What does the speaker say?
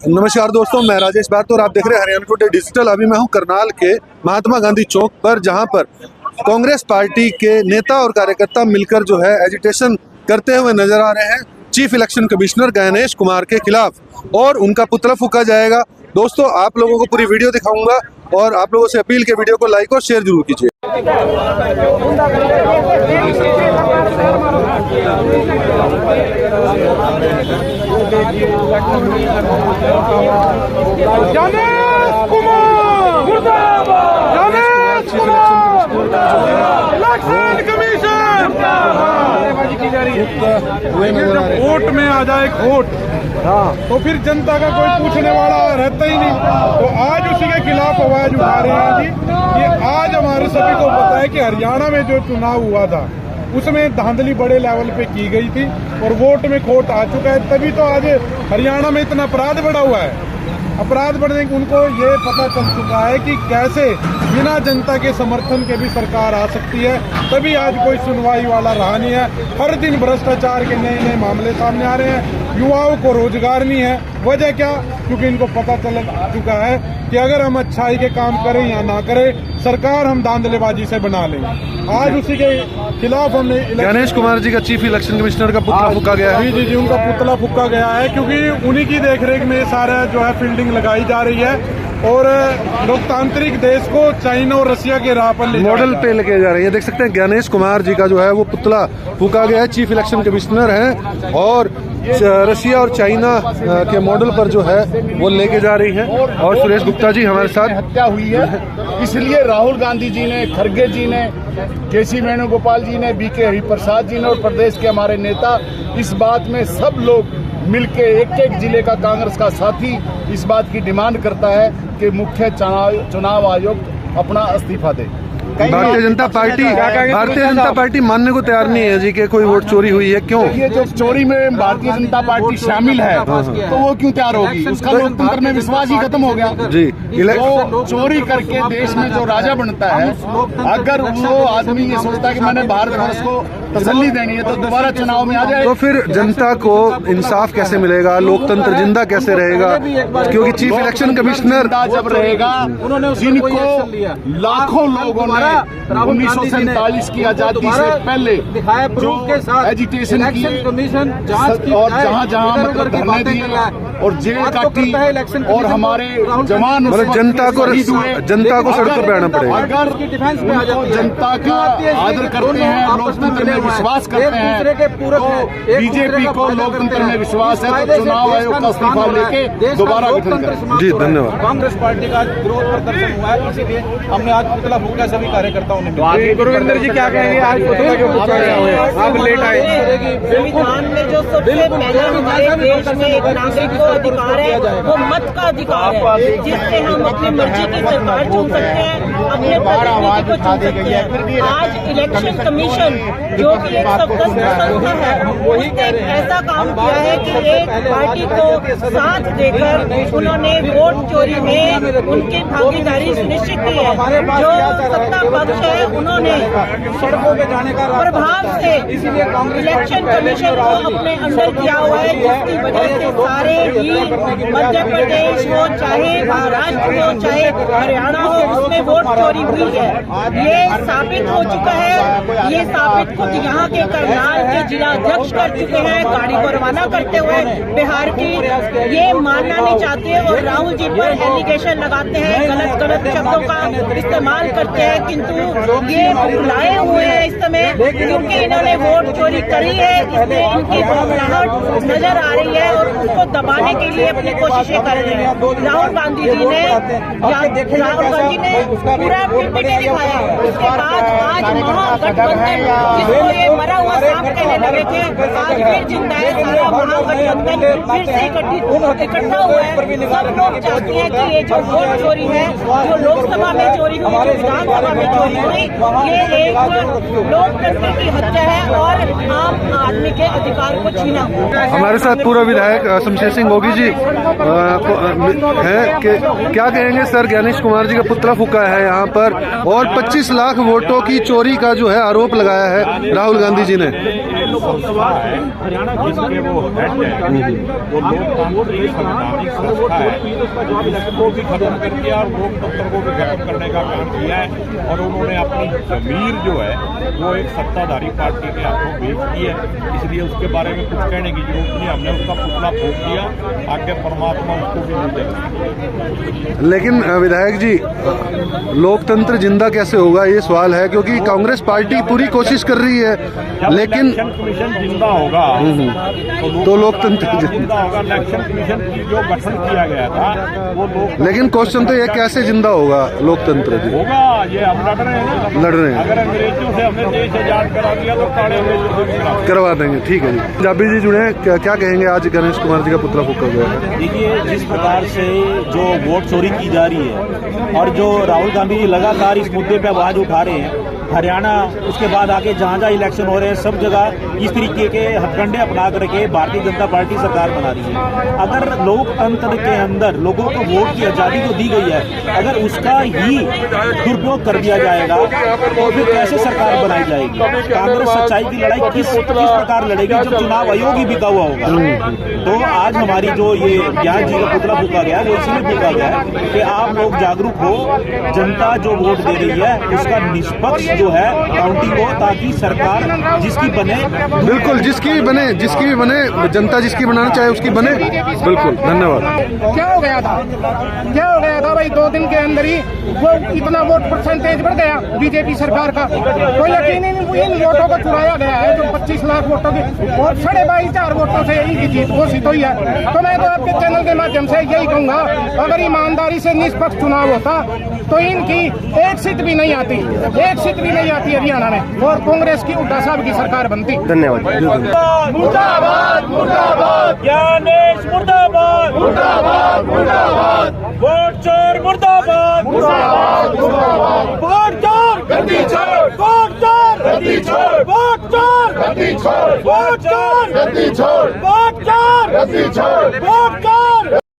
नमस्कार दोस्तों, मैं राजेश बात और आप देख रहे हैं हरियाणा टुडे डिजिटल। अभी मैं हूं करनाल के महात्मा गांधी चौक पर, जहां पर कांग्रेस पार्टी के नेता और कार्यकर्ता मिलकर जो है एजिटेशन करते हुए नजर आ रहे हैं chief election commissioner Ganesh Kumar के खिलाफ, और उनका पुतला फूंका जाएगा। दोस्तों, आप लोगों को पूरी वीडियो दिखाऊंगा और आप लोगों से अपील के वीडियो को लाइक और शेयर जरूर कीजिए। वोट में आ जाए खोट, तो फिर जनता का कोई पूछने वाला रहता ही नहीं। तो आज उसी के खिलाफ आवाज उठा रहे हैं जी। ये आज हमारे सभी को पता है कि हरियाणा में जो चुनाव हुआ था उसमें धांधली बड़े लेवल पे की गई थी और वोट में खोट आ चुका है। तभी तो आज हरियाणा में इतना अपराध बढ़ा हुआ है। अपराध बढ़ने के उनको ये पता चल चुका है कि कैसे बिना जनता के समर्थन के भी सरकार आ सकती है। तभी आज कोई सुनवाई वाला रहा नहीं है। हर दिन भ्रष्टाचार के नए नए मामले सामने आ रहे हैं। युवाओं को रोजगार नहीं है। वजह क्या? क्योंकि इनको पता चल चुका है कि अगर हम अच्छाई के काम करें या ना करें, सरकार हम धांधलेबाजी से बना लेंगे। आज उसी के खिलाफ हमने गणेश कुमार जी का चीफ इलेक्शन कमिश्नर का पुतला फूंका गया है। जी, उनका पुतला फूंका गया है, क्योंकि उन्हीं की देखरेख में सारा जो है फील्डिंग लगाई जा रही है और लोकतांत्रिक देश को चाइना और रशिया के राह पर मॉडल पे लेके जा रही है। देख सकते हैं गणेश कुमार जी का जो है वो पुतला फूंका गया है। चीफ इलेक्शन कमिश्नर हैं और रशिया और चाइना के मॉडल पर जो है वो लेके जा रही है। और सुरेश गुप्ता जी हमारे साथ। हत्या हुई है, इसलिए राहुल गांधी जी ने, खड़गे जी ने, केसी वेणुगोपाल जी ने, बीके हरिप्रसाद जी ने और प्रदेश के हमारे नेता इस बात में सब लोग मिलके एक एक जिले का कांग्रेस का साथी इस बात की डिमांड करता है कि मुख्य चुनाव आयोग अपना इस्तीफा दे। भारतीय जनता पार्टी मानने को तैयार नहीं है जी कि कोई वोट चोरी हुई है। क्यों? ये जो चोरी में भारतीय जनता पार्टी शामिल है तो वो क्यों तैयार होगी? उसका लोकतंत्र में विश्वास ही खत्म हो गया जी। वो चोरी करके देश में जो राजा बनता है, अगर वो आदमी ये सोचता है कि मैंने भारतवर्ष को तसल्ली देनी है तो दोबारा चुनाव में आ जाए, तो फिर जनता को इंसाफ कैसे मिलेगा? लोकतंत्र जिंदा कैसे रहेगा? क्योंकि चीफ इलेक्शन कमिश्नर जब रहेगा, जिनको लाखों लोगों ने 1947 की आजादी से पहले जो एजिटेशन की और जहाँ मतलब धरने दिए और जेल काटी और हमारे जवान, जनता को सड़क पर बैठना पड़ेगा। अगर जनता का आदर करते हैं, लोकतंत्र में विश्वास करते हैं, तो बीजेपी को लोकतंत्र में विश्वास है तो चुनाव आयोग का इस्तीफा लेके दोबारा गठन करें। जी धन्यवाद। कांग्रेस पार्टी का विरोध प्रदर्शन हुआ है, इसीलिए हमने आज पुतला फूंका सभी कार्यकर्ताओं ने। गुरविंदर जी क्या कहेंगे? आज पुतला क्यों फूंका गया है? आप लेट आए। संविधान में जो सबसे पहला हमारे देश में एक नागरिक को अधिकार है वो मत का अधिकार है, जिससे हम अपनी मर्जी की सरकार चुन सकते हैं, अपने प्रतिनिधि को चुन सकते हैं। आज इलेक्शन कमीशन जो कि एक स्वतंत्र संस्था है, उसने ऐसा काम किया है कि एक पार्टी को साथ देकर उन्होंने वोट चोरी में उनकी भागीदारी सुनिश्चित की है। जो सत्ता पक्ष है उन्होंने सड़कों पे जाने का प्रभाव से इलेक्शन कमीशन को अपने अंडर किया हुआ है, जिसकी वजह से सारे ही मध्य प्रदेश हो, चाहे महाराष्ट्र हो, चाहे हरियाणा हो, उसमें वोट चोरी हुई है। ये साबित हो चुका है। ये साबित खुद यहाँ के करनाल के जिला अध्यक्ष कर चुके हैं, गाड़ी को रवाना करते हुए बिहार की। ये मानना नहीं चाहते और राहुल जी पर एलिगेशन लगाते हैं, गलत गलत शब्दों का इस्तेमाल करते हैं, किंतु ये बुलाए हुए हैं इस समय, क्योंकि इन्होंने वोट चोरी करी है, इसलिए इनकी बौखलाहट नजर आ रही है और उसको दबाने के लिए अपनी कोशिशें कर रहे हैं। राहुल गांधी जी ने पूरा पीपीटी दिखाया, उसके बाद आज महागठबंधन, जिसको ये मरा हुआ सांप कहने लगे थे, आज फिर जिंदा है। सारा महागठबंधन फिर से इकट्ठा हुआ है। सब लोग चाहते हैं कि ये जो वोट चोरी है, जो लोकसभा में चोरी हुई, जो विधानसभा में चोरी हुई, ये एक लोकतंत्र की हत्या है और आम आदमी के अधिकार को छीना। हमारे साथ पूर्व विधायक शमशेर सिंह गोगी जी हैं कि क्या कहेंगे सर? गणेश कुमार जी का पुतला फूंका है यहाँ पर और 25 लाख वोटों की चोरी का जो है आरोप लगाया है राहुल गांधी जी ने। संस्था है जिसके वो हेड है, वो लोकतांत्रिक संवैधानिक संस्था है, उसको भी खत्म करके और लोकतंत्र को भी खत्म करने का काम किया है। और उन्होंने अपनी जमीर जो है वो एक सत्ताधारी पार्टी के हाथों बेच दी है, इसलिए उसके बारे में कुछ कहने की जरूरत नहीं। हमने उसका पुतला फूंक दिया, आगे परमात्मा उसको भी मिल जाएगा। लेकिन विधायक जी, लोकतंत्र जिंदा कैसे होगा ये सवाल है, क्योंकि कांग्रेस पार्टी पूरी कोशिश कर रही है, लेकिन इलेक्शन कमीशन जिंदा होगा तो लोकतंत्र जिंदा होगा। इलेक्शन कमीशन की जो गठन किया गया था वो लोग, लेकिन क्वेश्चन तो ये कैसे जिंदा होगा लोकतंत्र जी? होगा, ये हम लड़ रहे हैं। अगर अंग्रेजों से हमने देश आजाद करा दिया तो काले अंग्रेजों से करवा देंगे। ठीक है जी। जाबी जी जुड़े, क्या कहेंगे? आज गणेश कुमार जी का पुतला फूंका गया है। देखिए, जिस प्रकार से जो वोट चोरी की जा रही है और जो राहुल गांधी जी लगातार इस मुद्दे पे आवाज उठा रहे हैं, हरियाणा उसके बाद आगे जहां जहां इलेक्शन हो रहे हैं सब जगह इस तरीके के हथकंडे अपना करके भारतीय जनता पार्टी सरकार बना रही है। अगर लोकतंत्र के अंदर लोगों को वोट की आजादी तो दी गई है, अगर उसका ही दुरुपयोग कर दिया जाएगा तो फिर कैसे सरकार बनाई जाएगी? कांग्रेस सच्चाई की लड़ाई किस प्रकार लड़ेगी जब चुनाव आयोग ही बिका हुआ होगा? तो आज हमारी जो ये ज्ञान जी का पुतला फूंका गया वो इसलिए फूंका गया है कि आप लोग जागरूक हो, जनता जो वोट दे रही है उसका निष्पक्ष जो है काउंटिंग हो, ताकि सरकार जिसकी बने, बिल्कुल जिसकी भी बने, जनता जिसकी बनाना चाहे उसकी बने। बिल्कुल, धन्यवाद। क्या हो गया था भाई? 2 दिन के अंदर ही वो इतना वोट परसेंटेज बढ़ गया बीजेपी सरकार का। कोई यकीन ही नहीं, इन वोटों को चुराया गया है जो 25 लाख वोटों की और 22,500 वोटों से इनकी जीत घोषित हुई है। तो मैं तो आपके चैनल के माध्यम से यही कहूंगा, अगर ईमानदारी से निष्पक्ष चुनाव होता तो इनकी एक सीट भी नहीं आती हरियाणा में, और कांग्रेस की उड्डा साहब की सरकार बनती। धन्यवाद। मुर्दाबाद मुर्दाबाद, ज्ञानेश मुर्दाबाद मुर्दाबाद मुर्दाबाद, वोट चोर मुर्दाबाद मुर्दाबाद मुर्दाबाद, वोट चोर गद्दी छोड़, वोट चोर गद्दी छोड़, वोट चोर गद्दी छोड़, वोट चोर गद्दी छोड़, वोट चोर गद्दी छोड़, वोट चोर।